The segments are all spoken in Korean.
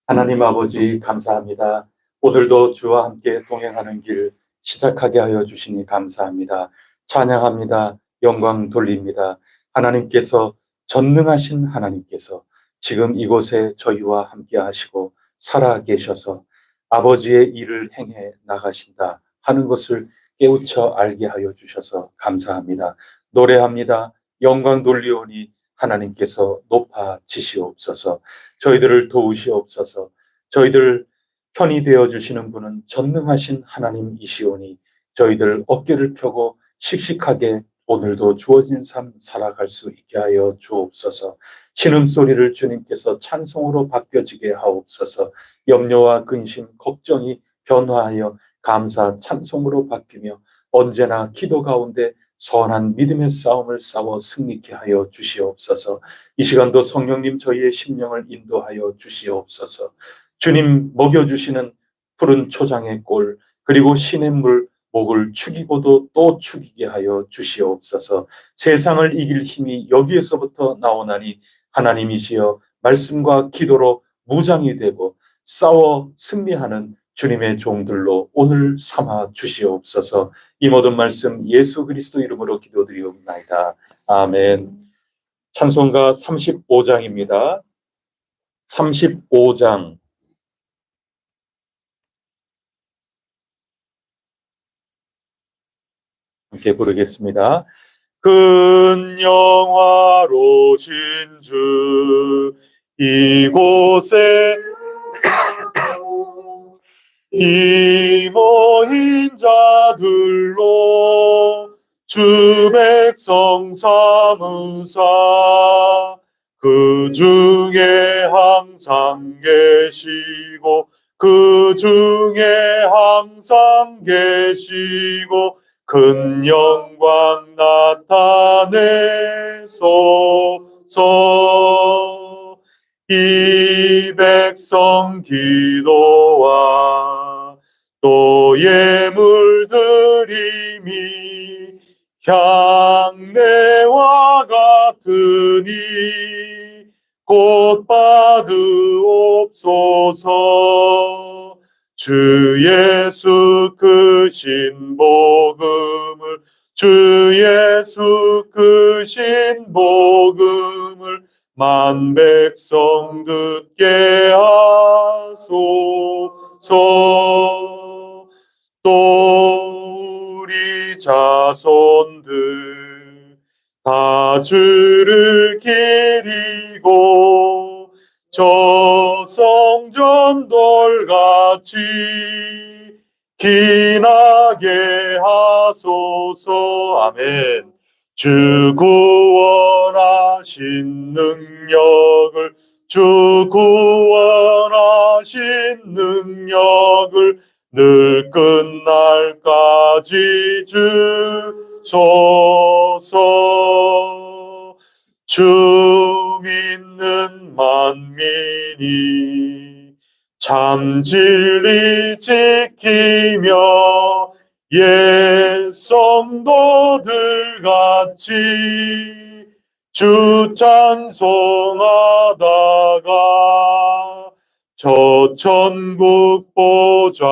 하나님 아버지 감사합니다. 오늘도 주와 함께 동행하는 길 시작하게 하여 주시니 감사합니다. 찬양합니다. 영광 돌립니다. 하나님께서 전능하신 하나님께서 지금 이곳에 저희와 함께 하시고 살아 계셔서 아버지의 일을 행해 나가신다 하는 것을 깨우쳐 알게 하여 주셔서 감사합니다. 노래합니다. 영광 돌리오니 하나님께서 높아지시옵소서. 저희들을 도우시옵소서. 저희들 편히 되어 주시는 분은 전능하신 하나님이시오니 저희들 어깨를 펴고 씩씩하게 오늘도 주어진 삶 살아갈 수 있게 하여 주옵소서. 신음소리를 주님께서 찬송으로 바뀌어지게 하옵소서. 염려와 근심, 걱정이 변화하여 감사, 찬송으로 바뀌며 언제나 기도 가운데 선한 믿음의 싸움을 싸워 승리케 하여 주시옵소서. 이 시간도 성령님 저희의 심령을 인도하여 주시옵소서. 주님 먹여주시는 푸른 초장의 꼴 그리고 시냇물 목을 축이고도 또 축이게 하여 주시옵소서. 세상을 이길 힘이 여기에서부터 나오나니 하나님이시여 말씀과 기도로 무장이 되고 싸워 승리하는 주님의 종들로 오늘 삼아 주시옵소서. 이 모든 말씀 예수 그리스도 이름으로 기도드리옵나이다. 아멘. 찬송가 35장입니다. 35장 함께 부르겠습니다. 큰 영화로신 주 이곳에 이 모인 자들로 주 백성 삼으사 그 중에 항상 계시고 그 중에 항상 계시고 큰 영광 나타내소서. 이 백성 기도와 또 예물 드림이 향내와 같으니 곧 받으옵소서. 주 예수 크신 복음을 주 예수 크신 복음을 만 백성 듣게 하소서. 또 우리 자손들 다 주를 기리고 저 성전 돌같이 기나게 하소서. 아멘. 주 구원하신 능력을 주 구원하신 능력을 늘 끝날까지 주소서. 주 믿는 만민이 참 진리 지키며 옛 성도들 같이 주 찬송하다가 저 천국 보좌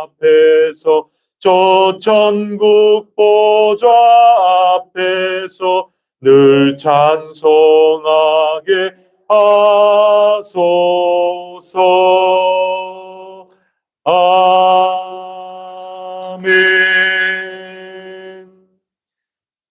앞에서 저 천국 보좌 앞에서 늘 찬송하게 하소서. 아멘.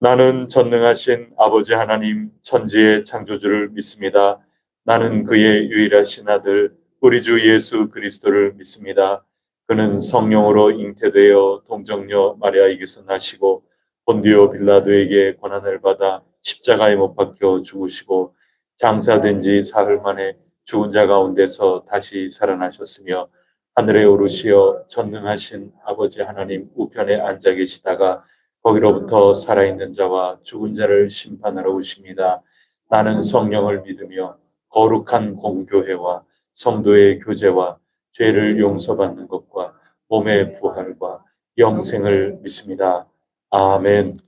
나는 전능하신 아버지 하나님 천지의 창조주를 믿습니다. 나는 그의 유일하신 아들 우리 주 예수 그리스도를 믿습니다. 그는 성령으로 잉태되어 동정녀 마리아에게서 나시고 본디오 빌라도에게 고난을 받아 십자가에 못 박혀 죽으시고 장사된 지 사흘 만에 죽은 자 가운데서 다시 살아나셨으며 하늘에 오르시어 전능하신 아버지 하나님 우편에 앉아 계시다가 거기로부터 살아있는 자와 죽은 자를 심판하러 오십니다. 나는 성령을 믿으며 거룩한 공교회와 성도의 교제와 죄를 용서받는 것과 몸의 부활과 영생을 믿습니다. 아멘.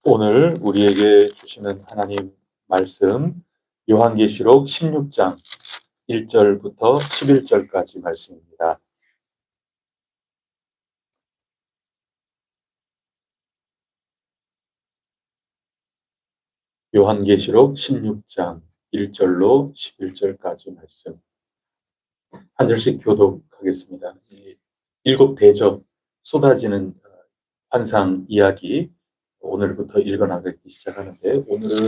오늘 우리에게 주시는 하나님 말씀 요한계시록 16장 1절부터 11절까지 말씀입니다. 요한계시록 16장 1절로 11절까지 말씀. 한 절씩 교독하겠습니다. 일곱 대접 쏟아지는 환상 이야기 오늘부터 읽어나가기 시작하는데, 오늘은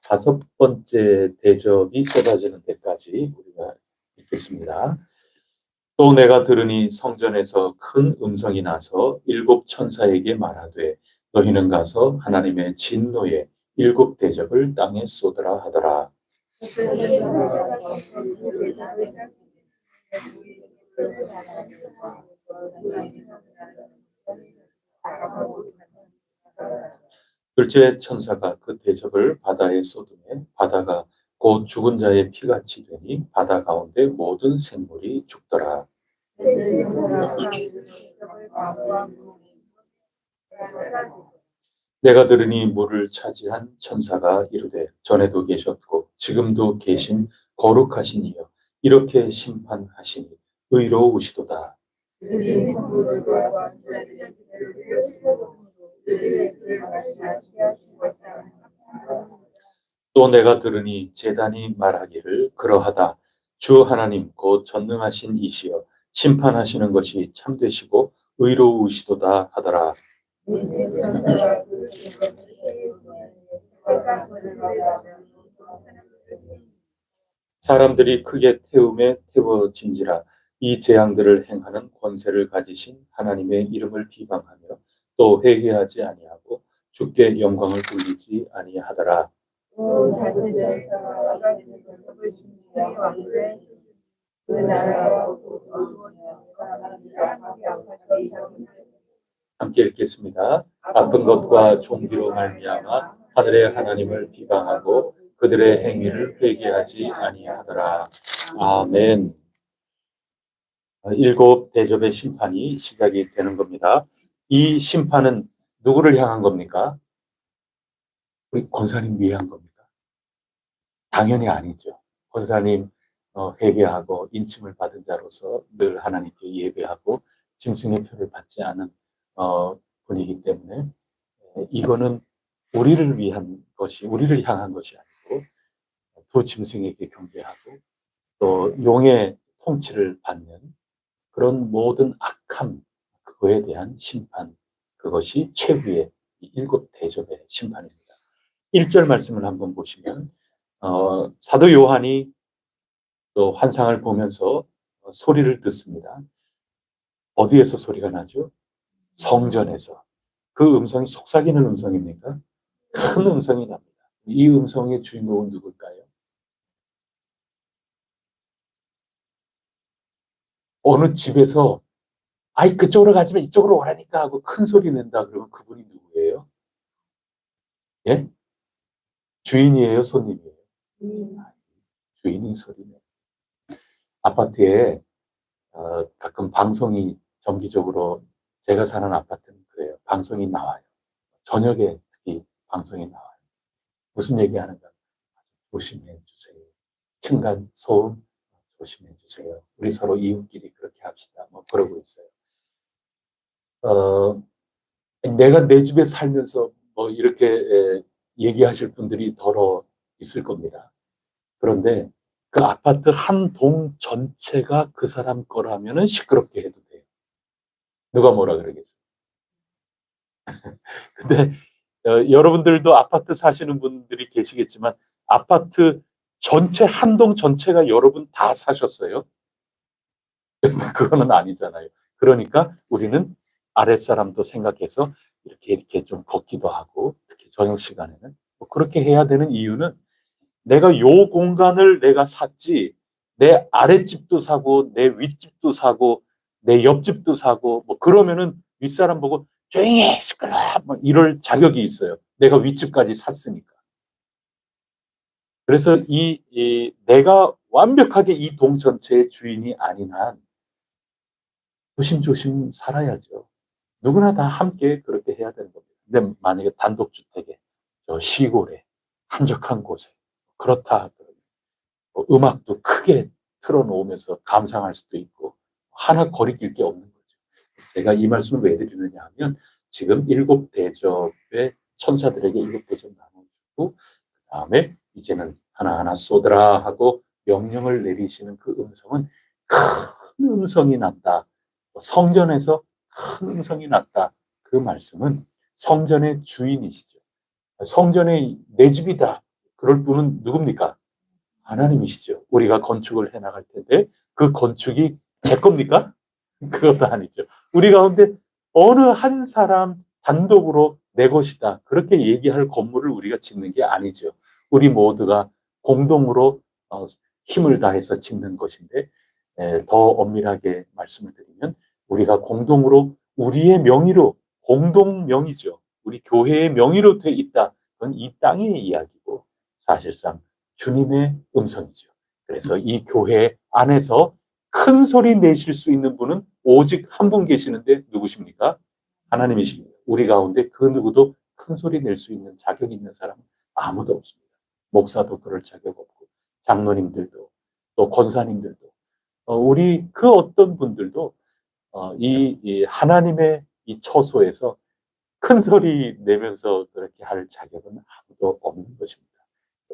다섯 번째 대접이 쏟아지는 데까지 우리가 읽겠습니다. 또 내가 들으니 성전에서 큰 음성이 나서 일곱 천사에게 말하되 너희는 가서 하나님의 진노의 일곱 대접을 땅에 쏟으라 하더라. 둘째 천사가 그 대접을 바다에 쏟으매 바다가 곧 죽은 자의 피같이 되니 바다 가운데 모든 생물이 죽더라. 내가 들으니 물을 차지한 천사가 이르되 전에도 계셨고 지금도 계신 거룩하신 이여 이렇게 심판하시니 의로우시도다. 또 내가 들으니 제단이 말하기를 그러하다. 주 하나님 곧 전능하신 이시여 심판하시는 것이 참되시고 의로우시도다 하더라. 사람들이 크게 태움에 태워진지라. 이 재앙들을 행하는 권세를 가지신 하나님의 이름을 비방하며 또 회개하지 아니하고 주께 영광을 돌리지 아니하더라. 함께 읽겠습니다. 아픈 것과 종기로 말미암아 하늘의 하나님을 비방하고 그들의 행위를 회개하지 아니하더라. 아멘. 일곱 대접의 심판이 시작이 되는 겁니다. 이 심판은 누구를 향한 겁니까? 우리 권사님 위한 겁니까? 당연히 아니죠. 권사님 회개하고 인침을 받은 자로서 늘 하나님께 예배하고 짐승의 표를 받지 않은 분이기 때문에 이거는 우리를 위한 것이, 우리를 향한 것이 아니고 두 짐승에게 경배하고 또 용의 통치를 받는 그런 모든 악함, 그거에 대한 심판, 그것이 최후의 일곱 대접의 심판입니다. 1절 말씀을 한번 보시면 사도 요한이 또 환상을 보면서 소리를 듣습니다. 어디에서 소리가 나죠? 성전에서. 그 음성이 속삭이는 음성입니까? 큰 음성이 납니다. 이 음성의 주인공은 누굴까요? 어느 집에서 아이 그쪽으로 가지 마 이쪽으로 오라니까 하고 큰 소리 낸다 그러면 그분이 누구예요? 예? 주인이에요, 손님이에요? 주인이 소리 내. 아파트에 가끔 방송이 정기적으로, 제가 사는 아파트는 그래요. 방송이 나와요. 저녁에 특히 방송이 나와요. 무슨 얘기하는가? 조심해 주세요. 층간 소음 조심해 주세요. 우리 서로 이웃끼리 그렇게 합시다. 뭐 그러고 있어요. 내가 내 집에 살면서 뭐 이렇게 얘기하실 분들이 더러 있을 겁니다. 그런데 그 아파트 한 동 전체가 그 사람 거라면은 시끄럽게 해도 돼요. 누가 뭐라 그러겠어요. 근데 여러분들도 아파트 사시는 분들이 계시겠지만 아파트 전체 한 동 전체가 여러분 다 사셨어요? 그거는 아니잖아요. 그러니까 우리는 아랫사람도 생각해서 이렇게 좀 걷기도 하고, 특히 저녁 시간에는 뭐 그렇게 해야 되는 이유는 내가 요 공간을 내가 샀지 내 아랫집도 사고 내 윗집도 사고 내 옆집도 사고 뭐 그러면은 윗사람 보고 조용히 해 시끄러워 뭐 이럴 자격이 있어요. 내가 윗집까지 샀으니까. 그래서 내가 완벽하게 이 동 전체의 주인이 아닌 한 조심조심 살아야죠. 누구나 다 함께 그렇게 해야 되는 겁니다. 근데 만약에 단독주택에 저 시골에 한적한 곳에 그렇다. 음악도 크게 틀어놓으면서 감상할 수도 있고 하나 거리낄 게 없는 거죠. 제가 이 말씀을 왜 드리느냐 하면 지금 일곱 대접의 천사들에게 일곱 대접 나눠주고 그다음에 이제는 하나하나 쏟으라 하고 명령을 내리시는 그 음성은 큰 음성이 났다. 성전에서 큰 음성이 났다. 그 말씀은 성전의 주인이시죠. 성전의 내 집이다. 그럴 분은 누굽니까? 하나님이시죠. 우리가 건축을 해나갈 텐데 그 건축이 제 겁니까? 그것도 아니죠. 우리 가운데 어느 한 사람 단독으로 내 것이다. 그렇게 얘기할 건물을 우리가 짓는 게 아니죠. 우리 모두가 공동으로 힘을 다해서 짓는 것인데 더 엄밀하게 말씀을 드리면 우리가 공동으로 우리의 명의로 공동 명의죠. 우리 교회의 명의로 돼 있다. 그건 이 땅의 이야기고 사실상 주님의 음성이죠. 그래서 이 교회 안에서 큰 소리 내실 수 있는 분은 오직 한 분 계시는데 누구십니까? 하나님이십니다. 우리 가운데 그 누구도 큰 소리 낼 수 있는 자격 있는 사람은 아무도 없습니다. 목사도 그럴 자격 없고 장로님들도 또 권사님들도 우리 그 어떤 분들도 이 하나님의 이 처소에서 큰 소리 내면서 그렇게 할 자격은 아무도 없는 것입니다.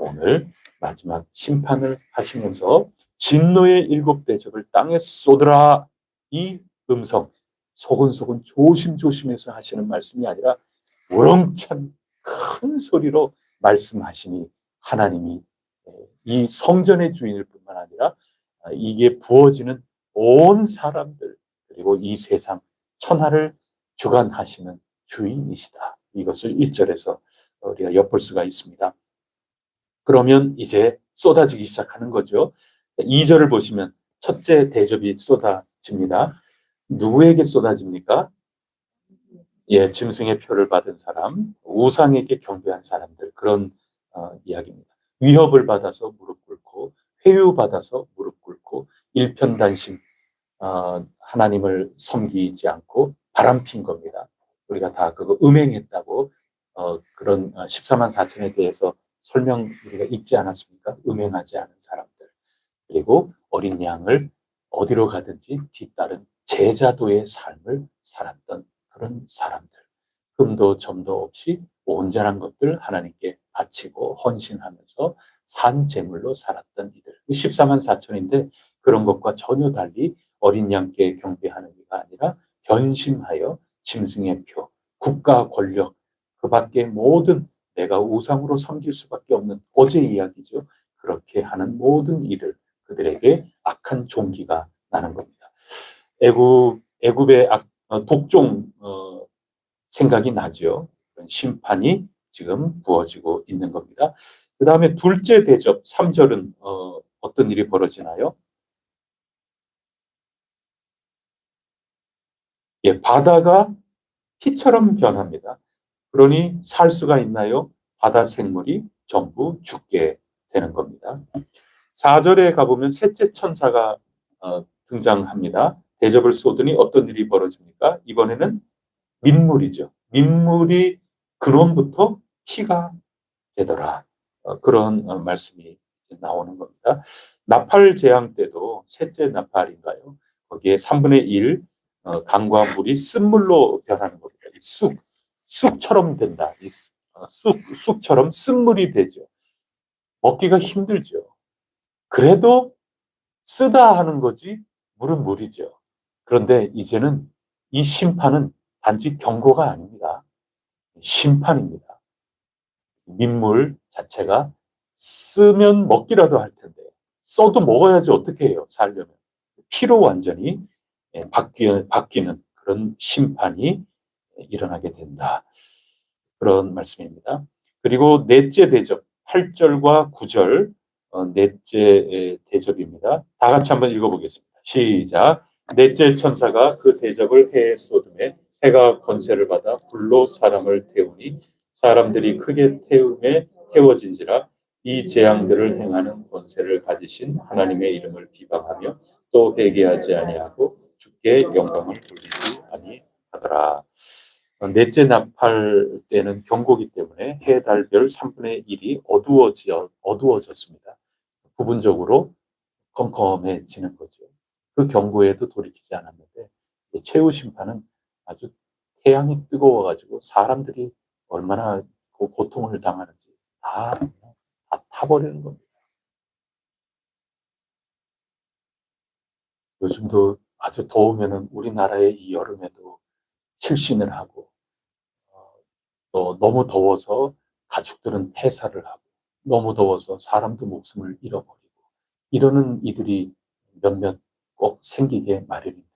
오늘 마지막 심판을 하시면서 진노의 일곱 대접을 땅에 쏟으라 이 음성 소근소근 조심조심해서 하시는 말씀이 아니라 우렁찬 큰 소리로 말씀하시니 하나님이 이 성전의 주인일 뿐만 아니라 이게 부어지는 온 사람들 그리고 이 세상 천하를 주관하시는 주인이시다. 이것을 1절에서 우리가 엿볼 수가 있습니다. 그러면 이제 쏟아지기 시작하는 거죠. 2절을 보시면 첫째 대접이 쏟아집니다. 누구에게 쏟아집니까? 예, 짐승의 표를 받은 사람, 우상에게 경배한 사람들 그런 이야기입니다. 위협을 받아서 무릎 꿇고 회유받아서 무릎 꿇고 일편단심 하나님을 섬기지 않고 바람핀 겁니다. 우리가 다 그거 음행했다고 그런 14만 4천에 대해서 설명 우리가 읽지 않았습니까? 음행하지 않은 사람들 그리고 어린 양을 어디로 가든지 뒤따른 제자도의 삶을 살았던 그런 사람들 금도 점도 없이 온전한 것들 하나님께 바치고 헌신하면서 산 제물로 살았던 이들 14만 4천인데 그런 것과 전혀 달리 어린 양께 경배하는 이가 아니라 변심하여 짐승의 표, 국가 권력 그 밖에 모든 내가 우상으로 섬길 수밖에 없는 어제 이야기죠. 그렇게 하는 모든 이들 그들에게 악한 종기가 나는 겁니다. 애굽의 독종 생각이 나죠. 그런 심판이 지금 부어지고 있는 겁니다. 그 다음에 둘째 대접 3절은 어떤 일이 벌어지나요? 예, 바다가 피처럼 변합니다. 그러니 살 수가 있나요? 바다 생물이 전부 죽게 되는 겁니다. 4절에 가보면 셋째 천사가 등장합니다. 대접을 쏟으니 어떤 일이 벌어집니까? 이번에는 민물이죠. 민물이 근원부터 피가 되더라. 그런 말씀이 나오는 겁니다. 나팔 재앙 때도 셋째 나팔인가요? 거기에 3분의 1 강과 물이 쓴물로 변하는 겁니다. 쑥처럼 된다. 쑥처럼 쓴물이 되죠. 먹기가 힘들죠. 그래도 쓰다 하는 거지 물은 물이죠. 그런데 이제는 이 심판은 단지 경고가 아닙니다. 심판입니다. 민물 자체가 쓰면 먹기라도 할 텐데 써도 먹어야지 어떻게 해요? 살려면. 피로 완전히 바뀌는 그런 심판이 일어나게 된다. 그런 말씀입니다. 그리고 넷째 대접 8절과 9절 넷째 대접입니다. 다 같이 한번 읽어보겠습니다. 시작. 넷째 천사가 그 대접을 해에 쏟음에 해가 권세를 받아 불로 사람을 태우니 사람들이 크게 태워진지라 이 재앙들을 행하는 권세를 가지신 하나님의 이름을 비방하며 또 회개하지 아니하고 주께 영광을 돌리지 아니하더라. 넷째 나팔 때는 경고기 때문에 해, 달, 별 3분의 1이 어두워졌습니다. 부분적으로 컴컴해지는 거죠. 그 경고에도 돌이키지 않았는데 최후 심판은 아주 태양이 뜨거워가지고 사람들이 얼마나 고통을 당하는지 다 타버리는 겁니다. 요즘도 아주 더우면은 우리나라의 이 여름에도 실신을 하고 또 너무 더워서 가축들은 폐사를 하고 너무 더워서 사람도 목숨을 잃어버리고 이러는 이들이 몇몇 꼭 생기게 마련인데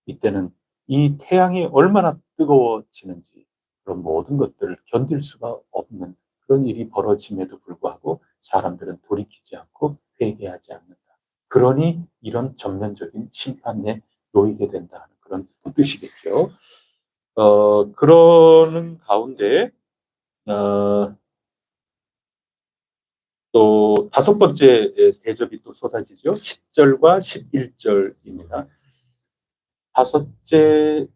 이때는 이 태양이 얼마나 뜨거워지는지 그런 모든 것들을 견딜 수가 없는 그런 일이 벌어짐에도 불구하고 사람들은 돌이키지 않고 회개하지 않는다. 그러니 이런 전면적인 심판에 놓이게 된다는 그런 뜻이겠죠. 그러는 가운데 어, 또 다섯 번째 대접이 또 쏟아지죠. 10절과 11절입니다. 다섯째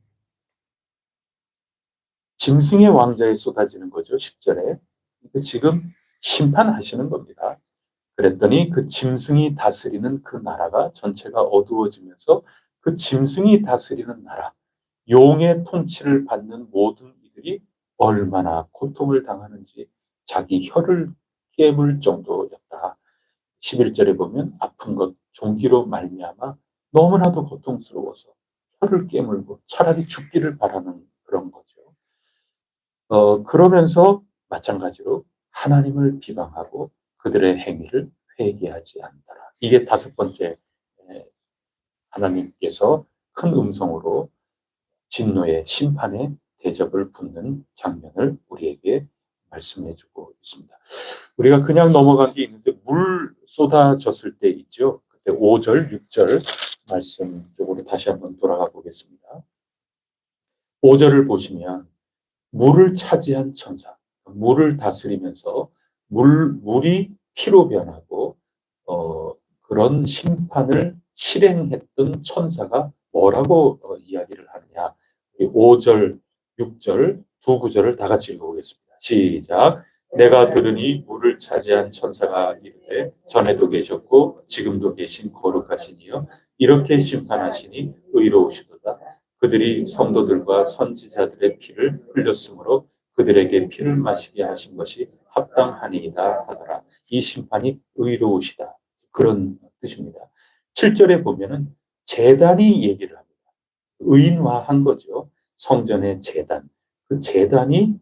짐승의 왕자에 쏟아지는 거죠. 10절에. 지금 심판하시는 겁니다. 그랬더니 그 짐승이 다스리는 그 나라가 전체가 어두워지면서 그 짐승이 다스리는 나라, 용의 통치를 받는 모든 이들이 얼마나 고통을 당하는지 자기 혀를 깨물 정도였다. 11절에 보면 아픈 것, 종기로 말미암아 너무나도 고통스러워서 혀를 깨물고 차라리 죽기를 바라는 그런 거죠. 그러면서 마찬가지로 하나님을 비방하고 그들의 행위를 회개하지 않더라. 이게 다섯 번째 하나님께서 큰 음성으로 진노의 심판의 대접을 붙는 장면을 우리에게 말씀해 주고 있습니다. 우리가 그냥 넘어간 게 있는데 물 쏟아졌을 때 있죠. 그때 5절, 6절 말씀 쪽으로 다시 한번 돌아가 보겠습니다. 5절을 보시면 물을 차지한 천사, 물을 다스리면서 물이 피로 변하고 그런 심판을 실행했던 천사가 뭐라고 이야기를 하느냐. 5절, 6절, 두 구절을 다 같이 읽어보겠습니다. 시작. 내가 들으니 물을 차지한 천사가 이르되 전에도 계셨고 지금도 계신 거룩하시니요 이렇게 심판하시니 의로우시도다. 그들이 성도들과 선지자들의 피를 흘렸으므로 그들에게 피를 마시게 하신 것이 합당하니이다 하더라. 이 심판이 의로우시다. 그런 뜻입니다. 7절에 보면은 제단이 얘기를 합니다. 의인화한 거죠. 성전의 제단. 그 제단이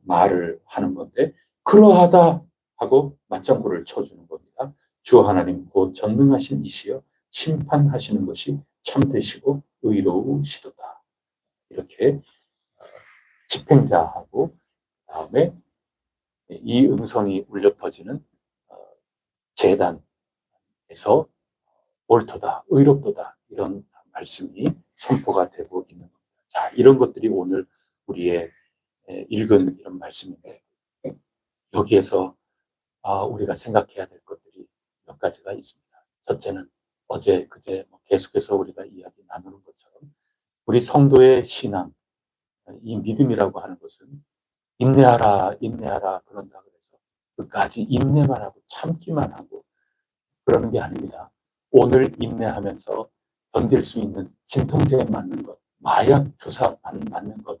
말을 하는 건데 그러하다 하고 맞장구를 쳐주는 겁니다. 주 하나님 곧 전능하신 이시여 심판하시는 것이 참되시고 의로우시도다. 이렇게 집행자하고 다음에 이 음성이 울려 퍼지는 재단에서 옳도다, 의롭도다 이런 말씀이 선포가 되고 있는 겁니다. 자, 이런 것들이 오늘 우리의 읽은 이런 말씀인데 여기에서 우리가 생각해야 될 것들이 몇 가지가 있습니다. 첫째는 어제 그제 계속해서 우리가 이야기 나누는 것처럼 우리 성도의 신앙, 이 믿음이라고 하는 것은 인내하라, 인내하라 그런다 그래서 끝까지 인내만 하고 참기만 하고 그러는 게 아닙니다. 오늘 인내하면서 견딜 수 있는 진통제에 맞는 것, 마약 주사 맞는 것,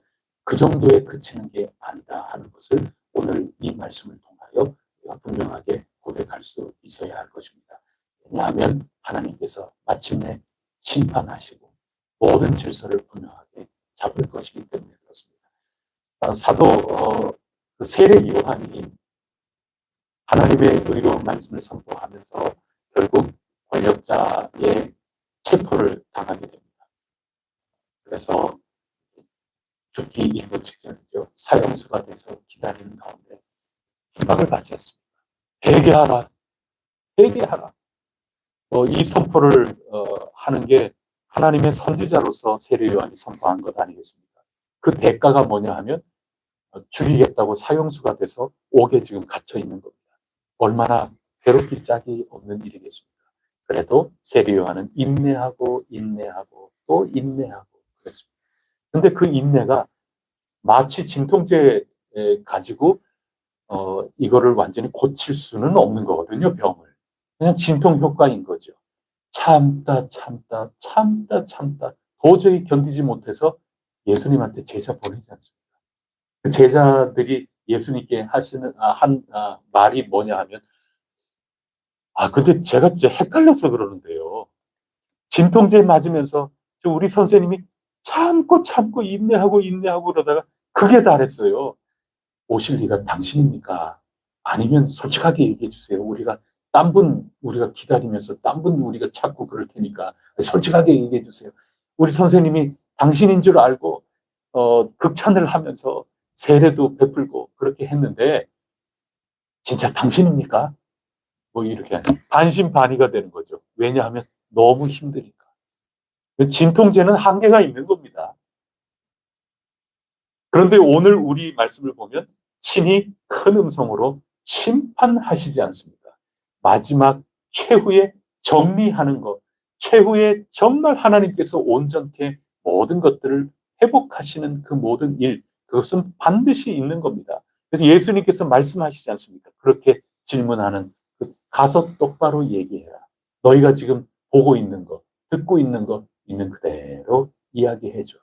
그 정도에 그치는 게 아니다 하는 것을 오늘 이 말씀을 통하여 우리가 분명하게 고백할 수 있어야 할 것입니다. 왜냐하면 하나님께서 마침내 심판하시고 모든 질서를 분명하게 잡을 것이기 때문에 그렇습니다. 사도 세례 요한이 하나님의 의로운 말씀을 선포하면서 결국 권력자의 체포를 당하게 됩니다. 그래서 죽기 일부 직전이죠. 사형수가 돼서 기다리는 가운데 희망을 받지 않습니다. 회개하라, 회개하라. 이 선포를 하는 게 하나님의 선지자로서 세례 요한이 선포한 것 아니겠습니까? 그 대가가 뭐냐 하면 죽이겠다고 사형수가 돼서 옥에 지금 갇혀 있는 겁니다. 얼마나 괴롭힐 짝이 없는 일이겠습니까? 그래도 세례 요한은 인내하고 인내하고 또 인내하고 그랬습니다. 근데 그 인내가 마치 진통제 가지고 이거를 완전히 고칠 수는 없는 거거든요, 병을. 그냥 진통 효과인 거죠. 참다, 참다, 참다, 참다. 도저히 견디지 못해서 예수님한테 제자 보내지 않습니까? 그 제자들이 예수님께 하시는, 말이 뭐냐 하면, 근데 제가 진짜 헷갈려서 그러는데요. 진통제 맞으면서 우리 선생님이 참고 참고 인내하고 인내하고 그러다가 그게 달했어요. 오실 리가 당신입니까? 아니면 솔직하게 얘기해 주세요. 우리가 기다리면서 딴 분 우리가 찾고 그럴 테니까 솔직하게 얘기해 주세요. 우리 선생님이 당신인 줄 알고 극찬을 하면서 세례도 베풀고 그렇게 했는데 진짜 당신입니까? 뭐 이렇게 반신반의가 되는 거죠. 왜냐하면 너무 힘드니까. 진통제는 한계가 있는 겁니다. 그런데 오늘 우리 말씀을 보면 친히 큰 음성으로 심판하시지 않습니까? 마지막 최후의 정리하는 것, 최후의 정말 하나님께서 온전케 모든 것들을 회복하시는 그 모든 일, 그것은 반드시 있는 겁니다. 그래서 예수님께서 말씀하시지 않습니까? 그렇게 질문하는 가서 똑바로 얘기해라. 너희가 지금 보고 있는 것, 듣고 있는 것, 있는 그대로 이야기해줘라.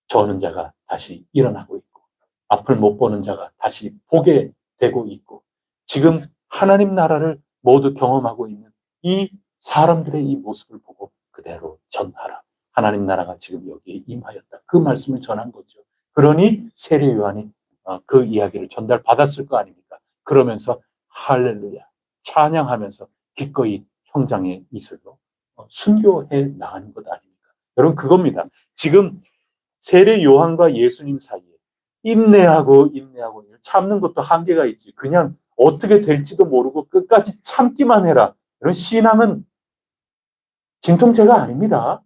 저는 자가 다시 일어나고 있고 앞을 못 보는 자가 다시 보게 되고 있고 지금 하나님 나라를 모두 경험하고 있는 이 사람들의 이 모습을 보고 그대로 전하라. 하나님 나라가 지금 여기에 임하였다. 그 말씀을 전한 거죠. 그러니 세례 요한이 그 이야기를 전달받았을 거 아닙니까? 그러면서 할렐루야 찬양하면서 기꺼이 형장의 이슬로 순교해 나가는 것 아닙니까? 여러분 그겁니다. 지금 세례 요한과 예수님 사이에 인내하고 참는 것도 한계가 있지. 그냥 어떻게 될지도 모르고 끝까지 참기만 해라. 이런 신앙은 진통제가 아닙니다.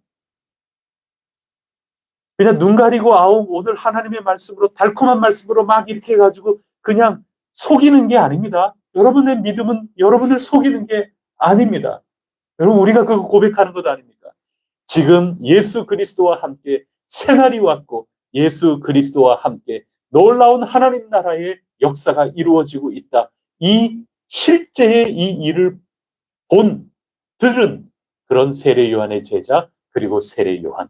그냥 눈 가리고 오늘 하나님의 말씀으로 달콤한 말씀으로 막 이렇게 해가지고 그냥 속이는 게 아닙니다. 여러분의 믿음은 여러분을 속이는 게 아닙니다. 여러분 우리가 그거 고백하는 것 아닙니까? 지금 예수 그리스도와 함께 새날이 왔고 예수 그리스도와 함께 놀라운 하나님 나라의 역사가 이루어지고 있다. 이 실제의 이 일을 들은 그런 세례 요한의 제자 그리고 세례 요한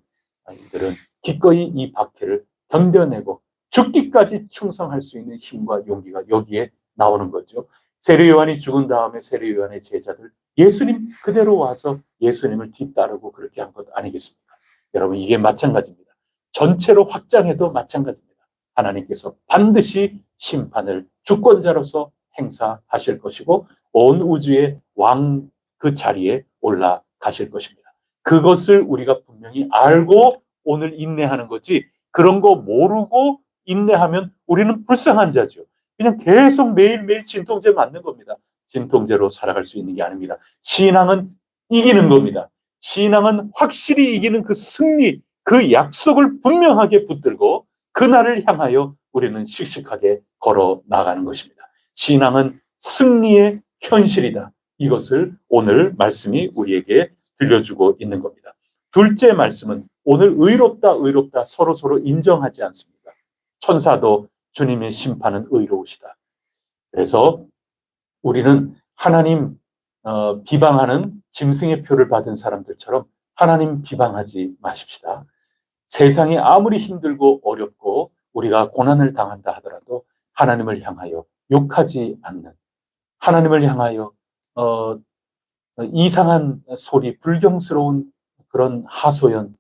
이들은 기꺼이 이 박해를 견뎌내고 죽기까지 충성할 수 있는 힘과 용기가 여기에 나오는 거죠. 세례 요한이 죽은 다음에 세례 요한의 제자들 예수님 그대로 와서 예수님을 뒤따르고 그렇게 한 것 아니겠습니까? 여러분 이게 마찬가지입니다. 전체로 확장해도 마찬가지입니다. 하나님께서 반드시 심판을 주권자로서 행사하실 것이고 온 우주의 왕 그 자리에 올라가실 것입니다. 그것을 우리가 분명히 알고 오늘 인내하는 거지 그런 거 모르고 인내하면 우리는 불쌍한 자죠. 그냥 계속 매일매일 진통제 맞는 겁니다. 진통제로 살아갈 수 있는 게 아닙니다. 신앙은 이기는 겁니다. 신앙은 확실히 이기는 그 승리, 그 약속을 분명하게 붙들고 그날을 향하여 우리는 씩씩하게 걸어 나가는 것입니다. 신앙은 승리의 현실이다. 이것을 오늘 말씀이 우리에게 들려주고 있는 겁니다. 둘째 말씀은 오늘 의롭다 서로 인정하지 않습니다. 천사도 주님의 심판은 의로우시다. 그래서 우리는 하나님 비방하는 짐승의 표를 받은 사람들처럼 하나님 비방하지 마십시다. 세상이 아무리 힘들고 어렵고 우리가 고난을 당한다 하더라도 하나님을 향하여 욕하지 않는 하나님을 향하여 이상한 소리, 불경스러운 그런 하소연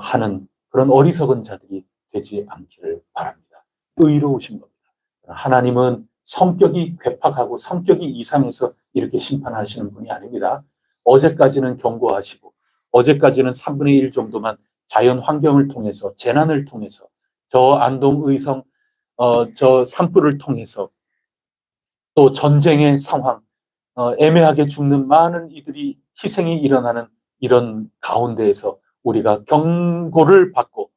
하는 그런 어리석은 자들이 되지 않기를 바랍니다. 의로우신 겁니다. 하나님은 성격이 괴팍하고 성격이 이상해서 이렇게 심판하시는 분이 아닙니다. 어제까지는 경고하시고 어제까지는 3분의 1 정도만 자연 환경을 통해서 재난을 통해서 저 안동 의성 저 산불을 통해서 또 전쟁의 상황 애매하게 죽는 많은 이들이 희생이 일어나는 이런 가운데에서 우리가 경고를 받고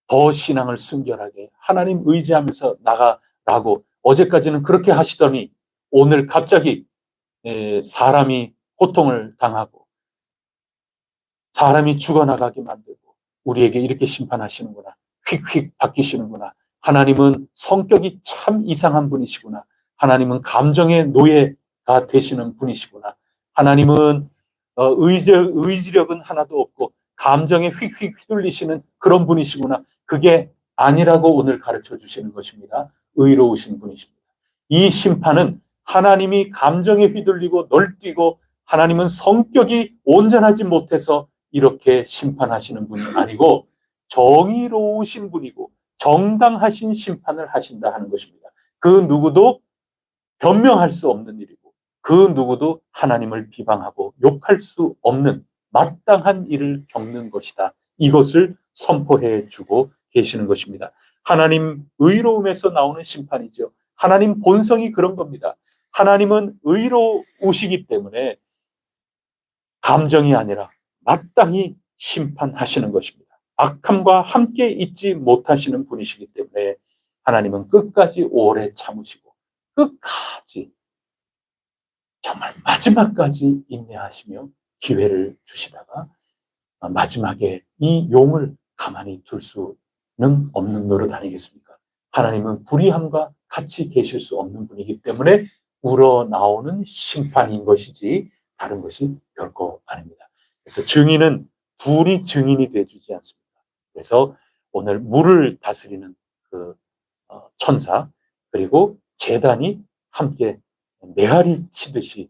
더 신앙을 순결하게 하나님 의지하면서 나가라고 어제까지는 그렇게 하시더니 오늘 갑자기 사람이 고통을 당하고 사람이 죽어나가게 만들고 우리에게 이렇게 심판하시는구나. 휙휙 바뀌시는구나. 하나님은 성격이 참 이상한 분이시구나. 하나님은 감정의 노예가 되시는 분이시구나. 하나님은 의지력은 하나도 없고 감정에 휙휙 휘둘리시는 그런 분이시구나. 그게 아니라고 오늘 가르쳐 주시는 것입니다. 의로우신 분이십니다. 이 심판은 하나님이 감정에 휘둘리고 널뛰고 하나님은 성격이 온전하지 못해서 이렇게 심판하시는 분이 아니고 정의로우신 분이고 정당하신 심판을 하신다 하는 것입니다. 그 누구도 변명할 수 없는 일이고 그 누구도 하나님을 비방하고 욕할 수 없는 마땅한 일을 겪는 것이다. 이것을 선포해 주고 계시는 것입니다. 하나님 의로움에서 나오는 심판이죠. 하나님 본성이 그런 겁니다. 하나님은 의로우시기 때문에 감정이 아니라 마땅히 심판하시는 것입니다. 악함과 함께 있지 못하시는 분이시기 때문에 하나님은 끝까지 오래 참으시고 끝까지 정말 마지막까지 인내하시며 기회를 주시다가 마지막에 이 용을 가만히 둘 수는 없는 노릇 아니겠습니까? 하나님은 불의함과 같이 계실 수 없는 분이기 때문에 우러나오는 심판인 것이지 다른 것이 결코 아닙니다. 그래서 증인은 둘이 증인이 되어주지 않습니다. 그래서 오늘 물을 다스리는 그 천사 그리고 제단이 함께 메아리 치듯이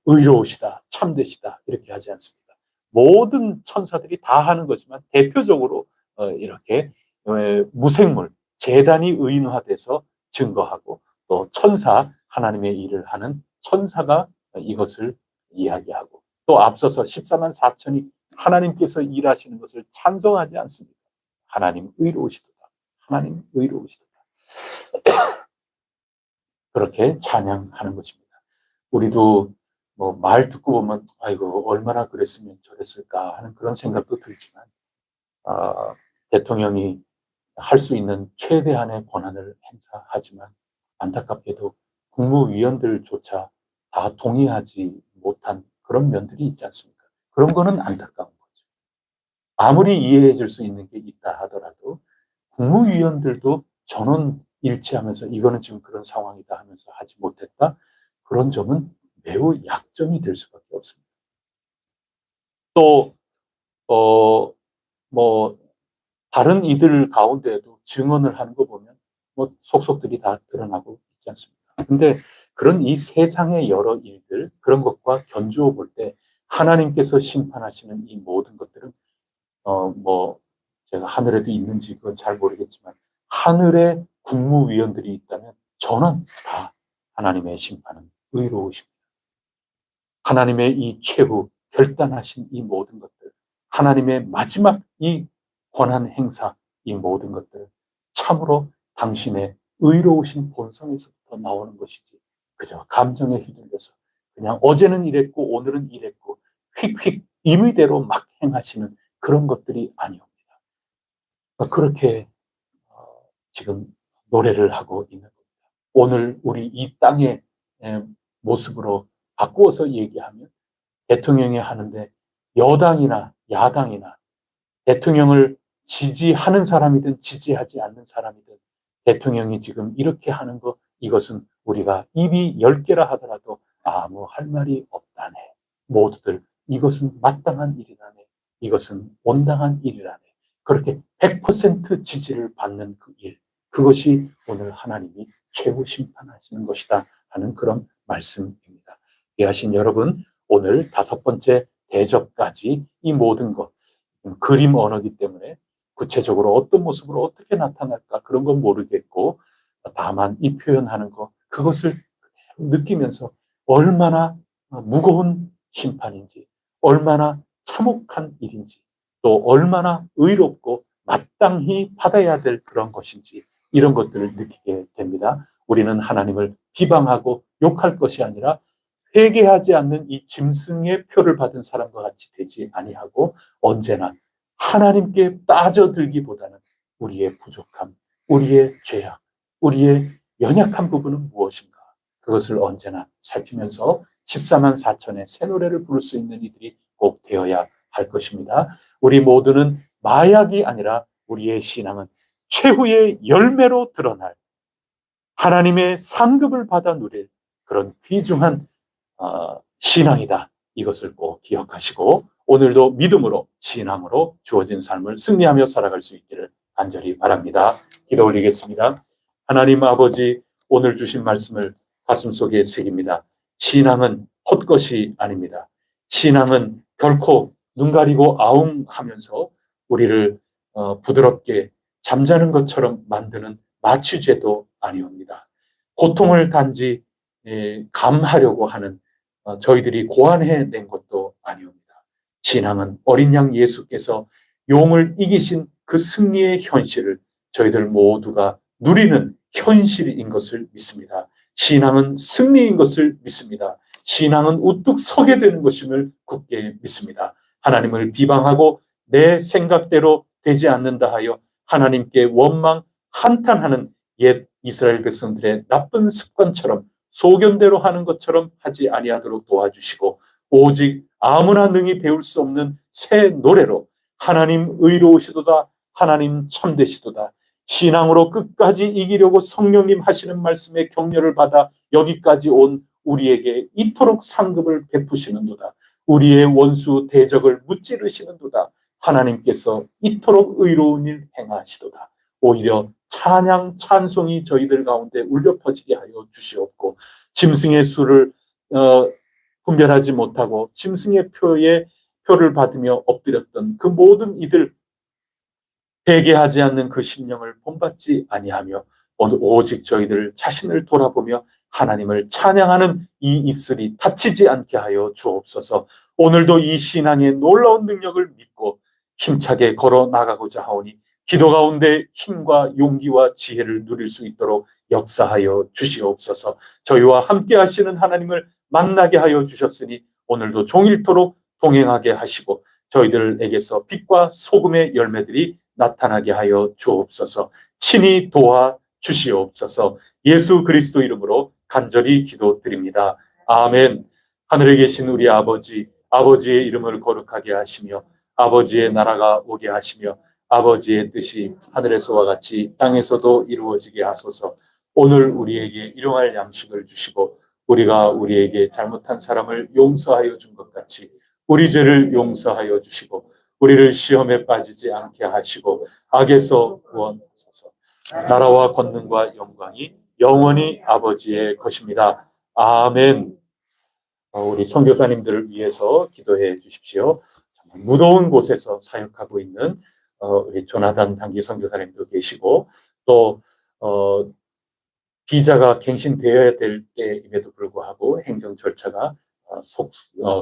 의로우시다, 참되시다 이렇게 하지 않습니다. 모든 천사들이 다 하는 거지만 대표적으로 이렇게 무생물, 제단이 의인화돼서 증거하고 또 천사, 하나님의 일을 하는 천사가 이것을 이야기하고 또 앞서서 14만 4천이 하나님께서 일하시는 것을 찬송하지 않습니다. 하나님 의로우시도다. 하나님 의로우시도다. 그렇게 찬양하는 것입니다. 우리도 뭐 말 듣고 보면 아이고 얼마나 그랬으면 저랬을까 하는 그런 생각도 들지만 대통령이 할 수 있는 최대한의 권한을 행사하지만 안타깝게도 국무위원들조차 다 동의하지 못한 그런 면들이 있지 않습니까? 그런 거는 안타까운 거죠. 아무리 이해해 줄 수 있는 게 있다 하더라도 국무위원들도 전원 일치하면서 이거는 지금 그런 상황이다 하면서 하지 못했다. 그런 점은 매우 약점이 될 수밖에 없습니다. 또 뭐 다른 이들 가운데에도 증언을 하는 거 보면 뭐 속속들이 다 드러나고 있지 않습니까? 근데 그런 이 세상의 여러 일들 그런 것과 견주어 볼 때 하나님께서 심판하시는 이 모든 것들은 뭐 제가 하늘에도 있는지 그건 잘 모르겠지만 하늘에 국무위원들이 있다면 저는 다 하나님의 심판은 의로우십니다. 하나님의 이 최후 결단하신 이 모든 것들, 하나님의 마지막 이 권한 행사, 이 모든 것들 참으로 당신의 의로우신 본성에서부터 나오는 것이지 그저 감정에 휘둘려서 그냥 어제는 이랬고 오늘은 이랬고 휙휙 임의대로 막 행하시는 그런 것들이 아니옵니다. 그렇게 지금 노래를 하고 있는 겁니다. 오늘 우리 이 땅의 모습으로 바꾸어서 얘기하면 대통령이 하는데 여당이나 야당이나 대통령을 지지하는 사람이든 지지하지 않는 사람이든 대통령이 지금 이렇게 하는 거 이것은 우리가 입이 10개라 하더라도 아무 할 말이 없다네. 모두들 이것은 마땅한 일이라네. 이것은 온당한 일이라네. 그렇게 100% 지지를 받는 그 일. 그것이 오늘 하나님이 최후 심판하시는 것이다 하는 그런 말씀입니다. 이해하신 여러분, 오늘 5번째 대접까지 이 모든 것 그림 언어이기 때문에 구체적으로 어떤 모습으로 어떻게 나타날까 그런 건 모르겠고 다만 이 표현하는 것 그것을 느끼면서 얼마나 무거운 심판인지 얼마나 참혹한 일인지 또 얼마나 의롭고 마땅히 받아야 될 그런 것인지 이런 것들을 느끼게 됩니다. 우리는 하나님을 비방하고 욕할 것이 아니라 회개하지 않는 이 짐승의 표를 받은 사람과 같이 되지 아니하고 언제나 하나님께 빠져들기보다는 우리의 부족함, 우리의 죄악, 우리의 연약한 부분은 무엇인가 그것을 언제나 살피면서 14만 4천의 새 노래를 부를 수 있는 이들이 꼭 되어야 할 것입니다. 우리 모두는 마약이 아니라 우리의 신앙은 최후의 열매로 드러날 하나님의 상급을 받아 누릴 그런 귀중한 신앙이다. 이것을 꼭 기억하시고 오늘도 믿음으로 신앙으로 주어진 삶을 승리하며 살아갈 수 있기를 간절히 바랍니다. 기도 올리겠습니다. 하나님 아버지, 오늘 주신 말씀을 가슴속에 새깁니다. 신앙은 헛것이 아닙니다. 신앙은 결코 눈 가리고 아웅하면서 우리를 부드럽게 잠자는 것처럼 만드는 마취제도 아니옵니다. 고통을 단지 감하려고 하는 저희들이 고안해낸 것도 아니옵니다. 신앙은 어린 양 예수께서 용을 이기신 그 승리의 현실을 저희들 모두가 누리는 현실인 것을 믿습니다. 신앙은 승리인 것을 믿습니다. 신앙은 우뚝 서게 되는 것임을 굳게 믿습니다. 하나님을 비방하고 내 생각대로 되지 않는다 하여 하나님께 원망 한탄하는 옛 이스라엘 백성들의 나쁜 습관처럼 소견대로 하는 것처럼 하지 아니하도록 도와주시고 오직 아무나 능히 배울 수 없는 새 노래로 하나님 의로우시도다, 하나님 참되시도다, 신앙으로 끝까지 이기려고 성령님 하시는 말씀에 격려를 받아 여기까지 온 우리에게 이토록 상급을 베푸시는도다. 우리의 원수 대적을 무찌르시는도다. 하나님께서 이토록 의로운 일 행하시도다. 오히려 찬양 찬송이 저희들 가운데 울려 퍼지게 하여 주시옵고 짐승의 수를 분별하지 못하고 짐승의 표를 받으며 엎드렸던 그 모든 이들 회개하지 않는 그 심령을 본받지 아니하며 오직 저희들 자신을 돌아보며 하나님을 찬양하는 이 입술이 다치지 않게 하여 주옵소서. 오늘도 이 신앙의 놀라운 능력을 믿고 힘차게 걸어 나가고자 하오니 기도 가운데 힘과 용기와 지혜를 누릴 수 있도록 역사하여 주시옵소서. 저희와 함께 하시는 하나님을 만나게 하여 주셨으니 오늘도 종일토록 동행하게 하시고 저희들에게서 빛과 소금의 열매들이 나타나게 하여 주옵소서. 친히 도와 주시옵소서. 예수 그리스도 이름으로 간절히 기도드립니다. 아멘. 하늘에 계신 우리 아버지, 아버지의 이름을 거룩하게 하시며 아버지의 나라가 오게 하시며 아버지의 뜻이 하늘에서와 같이 땅에서도 이루어지게 하소서. 오늘 우리에게 일용할 양식을 주시고 우리가 우리에게 잘못한 사람을 용서하여 준 것 같이 우리 죄를 용서하여 주시고 우리를 시험에 빠지지 않게 하시고 악에서 구원하소서. 나라와 권능과 영광이 영원히 아버지의 것입니다. 아멘. 우리 선교사님들을 위해서 기도해 주십시오. 무더운 곳에서 사역하고 있는 우리 조나단 단기 선교사님도 계시고 또 비자가 갱신되어야 될 때임에도 불구하고 행정 절차가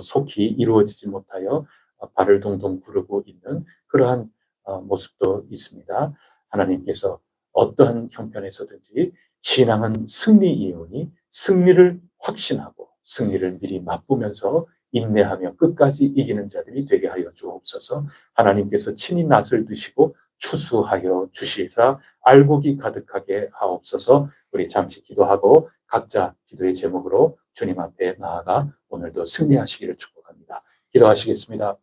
속히 이루어지지 못하여 발을 동동 구르고 있는 그러한 모습도 있습니다. 하나님께서 어떠한 형편에서든지 신앙은 승리이오니 승리를 확신하고 승리를 미리 맛보면서 인내하며 끝까지 이기는 자들이 되게 하여 주옵소서. 하나님께서 친히 낫을 드시고 추수하여 주시사 알곡이 가득하게 하옵소서. 우리 잠시 기도하고 각자 기도의 제목으로 주님 앞에 나아가 오늘도 승리하시기를 축복합니다. 기도하시겠습니다.